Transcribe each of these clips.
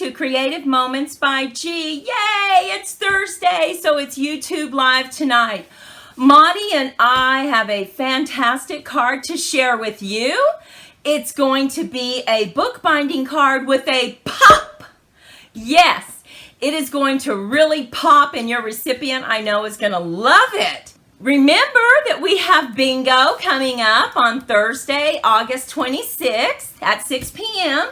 to Creative Moments by G. Yay, it's Thursday, so it's YouTube Live tonight. Maudie and I have a fantastic card to share with you. It's going to be a bookbinding card with a pop. Yes, it is going to really pop, and your recipient, I know, is going to love it. Remember that we have bingo coming up on Thursday, August 26th at 6 p.m.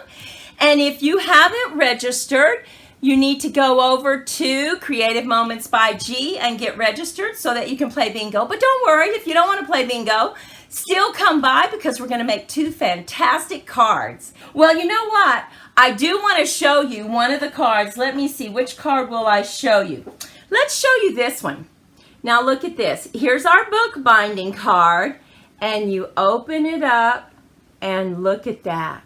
And if you haven't registered, you need to go over to Creative Moments by G and get registered so that you can play bingo. But don't worry, if you don't want to play bingo, still come by because we're going to make two fantastic cards. Well, you know what? I do want to show you one of the cards. Let me see. Which card will I show you? Let's show you this one. Now look at this. Here's our bookbinding card, and you open it up and look at that.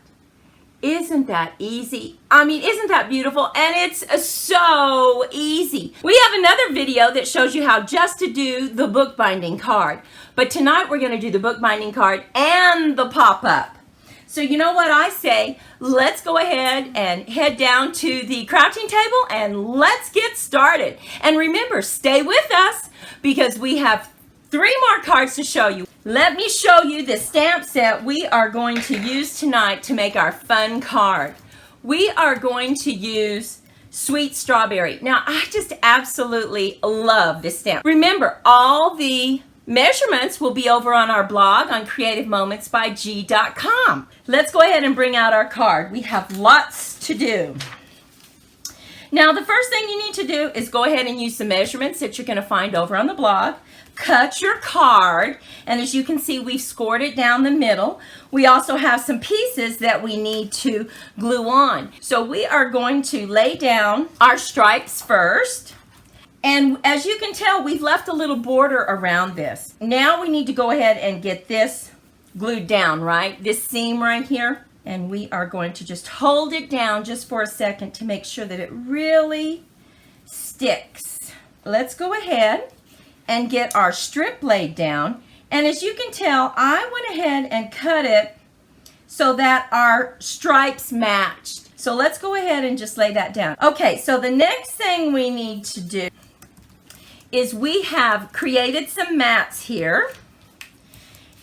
Isn't that easy? I mean, isn't that beautiful? And it's so easy. We have another video that shows you how just to do the bookbinding card. But tonight we're going to do the bookbinding card and the pop-up. So you know what I say? Let's go ahead and head down to the crafting table and let's get started. And remember, stay with us because we have 3 more cards to show you. Let me show you the stamp set we are going to use tonight to make our fun card. We are going to use Sweet Strawberry. Now, I just absolutely love this stamp. Remember, all the measurements will be over on our blog on creativemomentsbyg.com. Let's go ahead and bring out our card. We have lots to do. Now, the first thing you need to do is go ahead and use the measurements that you're going to find over on the blog. Cut your card, and as you can see, we've scored it down the middle. We also have some pieces that we need to glue on. So we are going to lay down our stripes first. And as you can tell, we've left a little border around this. Now we need to go ahead and get this glued down, right? This seam right here. And we are going to just hold it down just for a second to make sure that it really sticks. Let's go ahead and get our strip laid down. And as you can tell, I went ahead and cut it so that our stripes matched. So let's go ahead and just lay that down. Okay, so the next thing we need to do is we have created some mats here.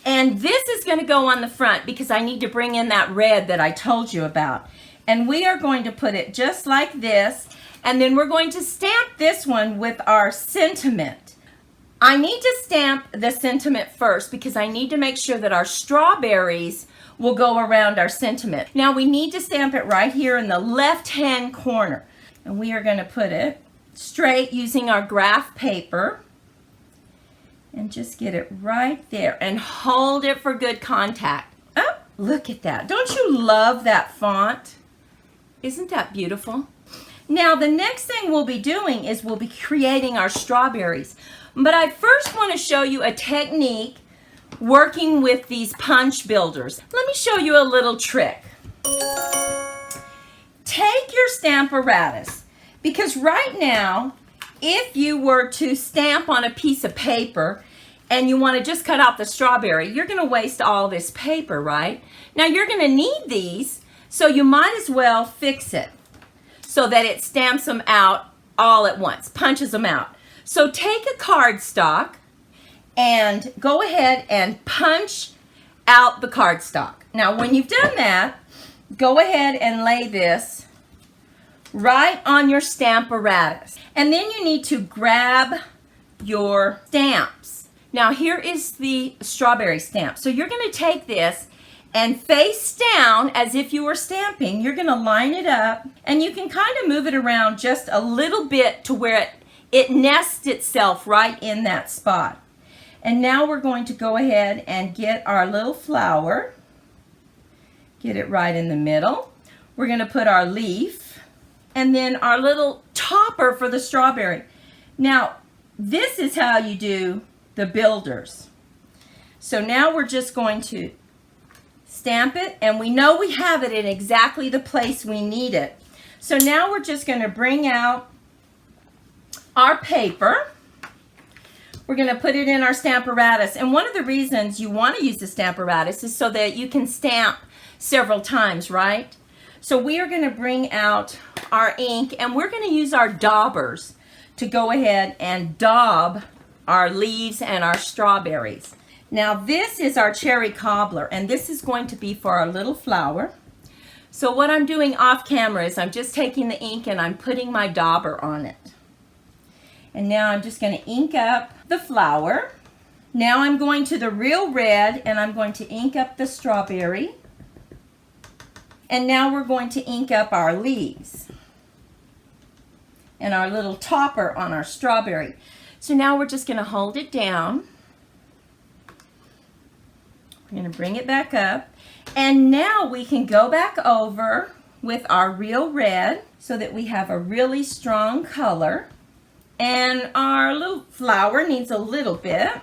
And this is going to go on the front because I need to bring in that red that I told you about. And we are going to put it just like this. And then we're going to stamp this one with our sentiment. I need to stamp the sentiment first because I need to make sure that our strawberries will go around our sentiment. Now we need to stamp it right here in the left-hand corner. And we are going to put it straight using our graph paper. And just get it right there and hold it for good contact. Oh, look at that. Don't you love that font? Isn't that beautiful? Now the next thing we'll be doing is we'll be creating our strawberries. But I first want to show you a technique working with these punch builders. Let me show you a little trick. Take your Stamparatus, because right now, if you were to stamp on a piece of paper and you want to just cut out the strawberry, you're going to waste all this paper, right? Now you're going to need these, so you might as well fix it so that it stamps them out all at once, punches them out. So take a cardstock and go ahead and punch out the cardstock. Now when you've done that, go ahead and lay this right on your Stamparatus. And then you need to grab your stamps. Now here is the strawberry stamp. So you're going to take this and face down as if you were stamping. You're going to line it up, and you can kind of move it around just a little bit to where it nests itself right in that spot. And now we're going to go ahead and get our little flower. Get it right in the middle. We're going to put our leaf and then our little topper for the strawberry. Now, this is how you do the builders. So now we're just going to stamp it, and we know we have it in exactly the place we need it. So now we're just going to bring out our paper. We're going to put it in our Stamparatus. And one of the reasons you want to use the Stamparatus is so that you can stamp several times, right? So we are going to bring out our ink, and we're going to use our daubers to go ahead and daub our leaves and our strawberries. Now this is our cherry cobbler, and this is going to be for our little flower. So what I'm doing off camera is I'm just taking the ink and I'm putting my dauber on it. And now I'm just going to ink up the flower. Now I'm going to the real red and I'm going to ink up the strawberry. And now we're going to ink up our leaves and our little topper on our strawberry. So now we're just going to hold it down. We're going to bring it back up. And now we can go back over with our real red so that we have a really strong color. And our little flower needs a little bit.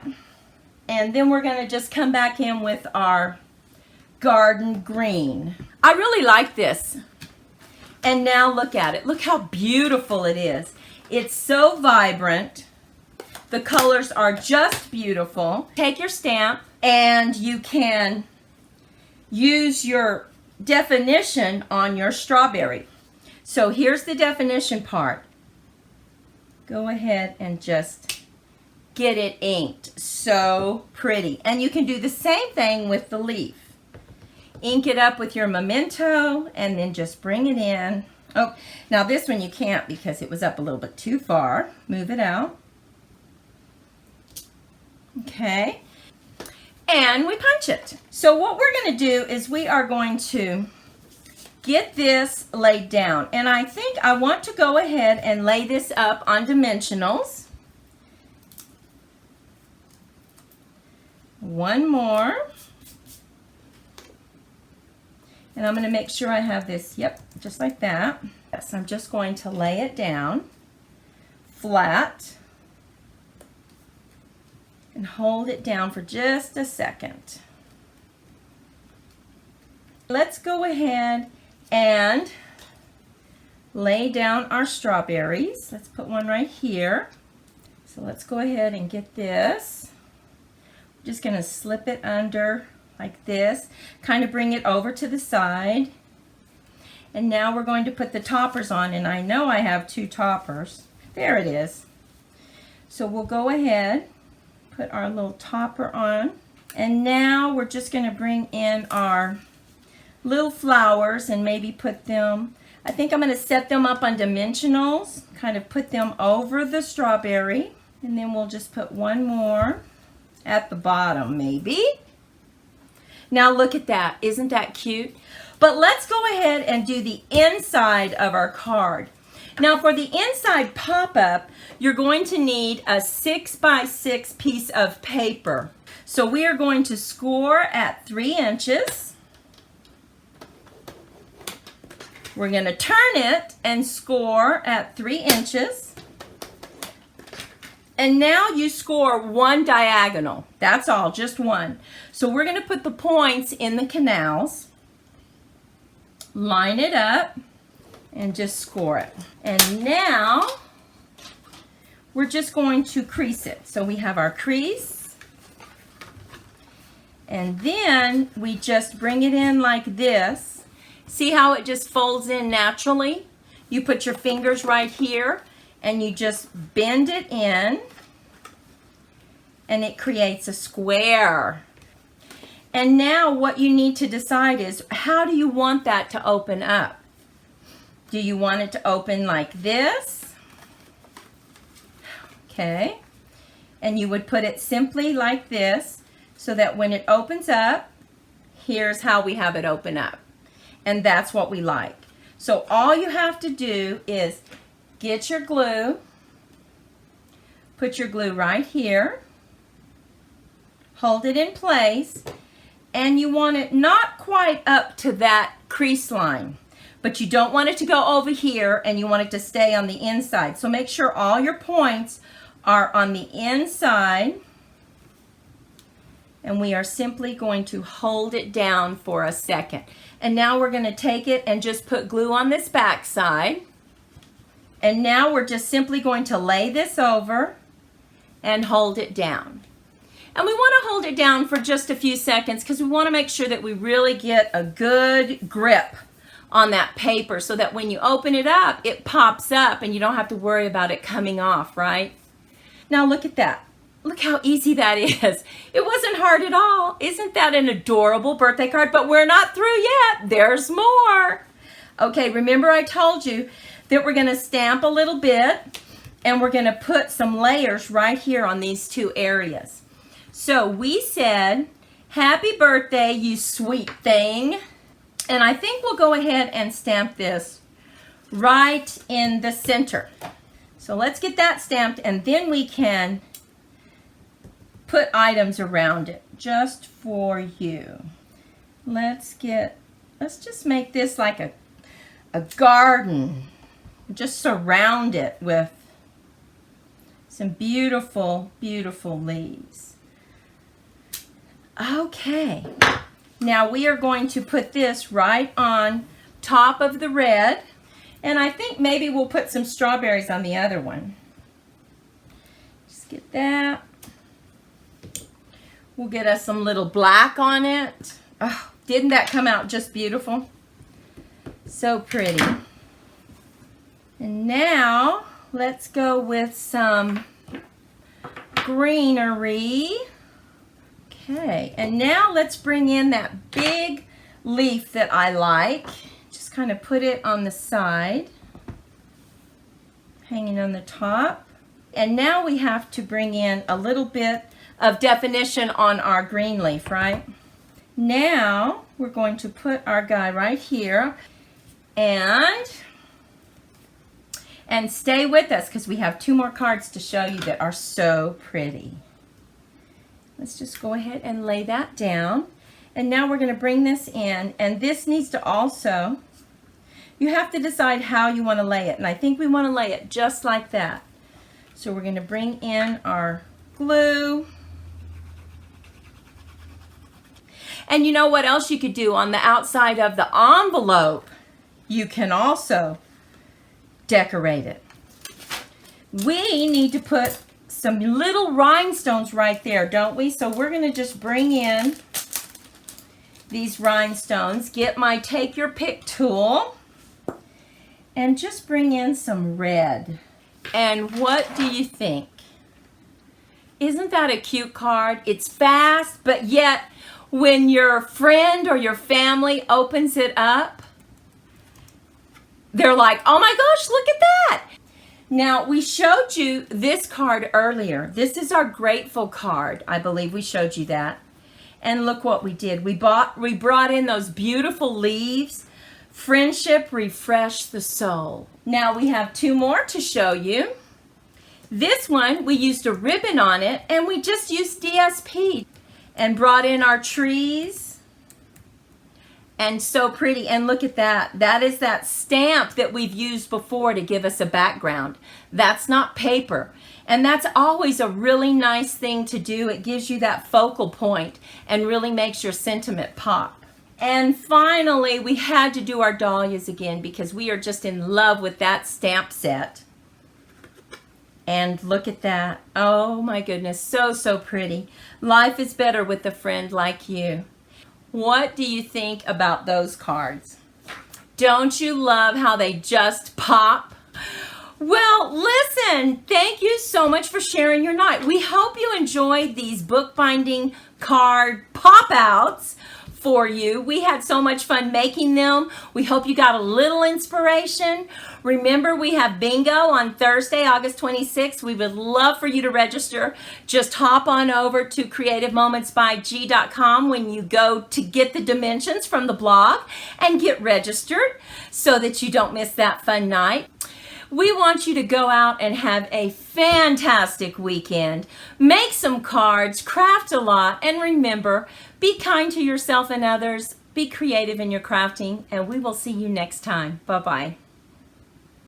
And then we're going to just come back in with our garden green. I really like this. And now look at it. Look how beautiful it is. It's so vibrant. The colors are just beautiful. Take your stamp and you can use your definition on your strawberry. So here's the definition part. Go ahead and just get it inked. So pretty. And you can do the same thing with the leaf. Ink it up with your memento and then just bring it in. Oh, now this one you can't because it was up a little bit too far. Move it out. Okay. And we punch it. So what we're going to do is we are going to get this laid down. And I think I want to go ahead and lay this up on dimensionals. One more. And I'm going to make sure I have this, yep, just like that. Yes, I'm just going to lay it down flat and hold it down for just a second. Let's go ahead and lay down our strawberries. Let's put one right here. So let's go ahead and get this. I'm just going to slip it under like this, kind of bring it over to the side. And now we're going to put the toppers on, and I know I have two toppers. There it is. So we'll go ahead, put our little topper on, and now we're just going to bring in our little flowers and maybe put them, I think I'm going to set them up on dimensionals, kind of put them over the strawberry, and then we'll just put one more at the bottom maybe. Now look at that, isn't that cute? But let's go ahead and do the inside of our card. Now for the inside pop-up, you're going to need a 6x6 piece of paper. So we are going to score at 3 inches. We're going to turn it and score at 3 inches. And now you score one diagonal. That's all, just one. So we're going to put the points in the canals, line it up, and just score it. And now we're just going to crease it. So we have our crease, and then we just bring it in like this. See how it just folds in naturally? You put your fingers right here and you just bend it in and it creates a square. And now what you need to decide is, how do you want that to open up? Do you want it to open like this? Okay. And you would put it simply like this so that when it opens up, here's how we have it open up. And that's what we like. So all you have to do is get your glue, put your glue right here, hold it in place, and you want it not quite up to that crease line, but you don't want it to go over here, and you want it to stay on the inside. So make sure all your points are on the inside, and we are simply going to hold it down for a second. And now we're going to take it and just put glue on this back side. And now we're just simply going to lay this over and hold it down. And we want to hold it down for just a few seconds because we want to make sure that we really get a good grip on that paper so that when you open it up, it pops up and you don't have to worry about it coming off, right? Now look at that. Look how easy that is. It wasn't hard at all. Isn't that an adorable birthday card? But we're not through yet. There's more. Okay, remember I told you that we're going to stamp a little bit and we're going to put some layers right here on these two areas. So we said, happy birthday, you sweet thing. And I think we'll go ahead and stamp this right in the center. So let's get that stamped and then we can put items around it just for you. Let's just make this like a garden. Just surround it with some beautiful, beautiful leaves. Okay, now we are going to put this right on top of the red, and I think maybe we'll put some strawberries on the other one. Just get that. We'll get us some little black on it. Oh, didn't that come out just beautiful? So pretty. And now let's go with some greenery. Okay, and now let's bring in that big leaf that I like. Just kind of put it on the side, hanging on the top. And now we have to bring in a little bit of definition on our green leaf, right? Now we're going to put our guy right here and stay with us because we have two more cards to show you that are so pretty. Let's just go ahead and lay that down. And now we're going to bring this in, and this needs to also, you have to decide how you want to lay it, and I think we want to lay it just like that. So we're going to bring in our glue. And you know what else you could do on the outside of the envelope? You can also decorate it. We need to put some little rhinestones right there, don't we? So we're going to just bring in these rhinestones, get my take your pick tool, and just bring in some red. And what do you think? Isn't that a cute card? It's fast, but yet when your friend or your family opens it up, they're like, oh my gosh, look at that. Now, we showed you this card earlier. This is our grateful card. I believe we showed you that. And look what we did. We brought in those beautiful leaves. Friendship refreshed the soul. Now we have two more to show you. This one, we used a ribbon on it, and we just used DSP and brought in our trees. And so pretty, and look at that. That is that stamp that we've used before to give us a background. That's not paper. And that's always a really nice thing to do. It gives you that focal point and really makes your sentiment pop. And finally, we had to do our dahlias again because we are just in love with that stamp set. And look at that. Oh my goodness, so, so pretty. Life is better with a friend like you. What do you think about those cards? Don't you love how they just pop? Well, listen, thank you so much for sharing your night. We hope you enjoyed these bookbinding card pop-outs for you. We had so much fun making them. We hope you got a little inspiration. Remember, we have bingo on Thursday, August 26th. We would love for you to register. Just hop on over to creativemomentsbyg.com when you go to get the dimensions from the blog and get registered so that you don't miss that fun night. We want you to go out and have a fantastic weekend. Make some cards, craft a lot, and remember, be kind to yourself and others. Be creative in your crafting, and we will see you next time. Bye-bye.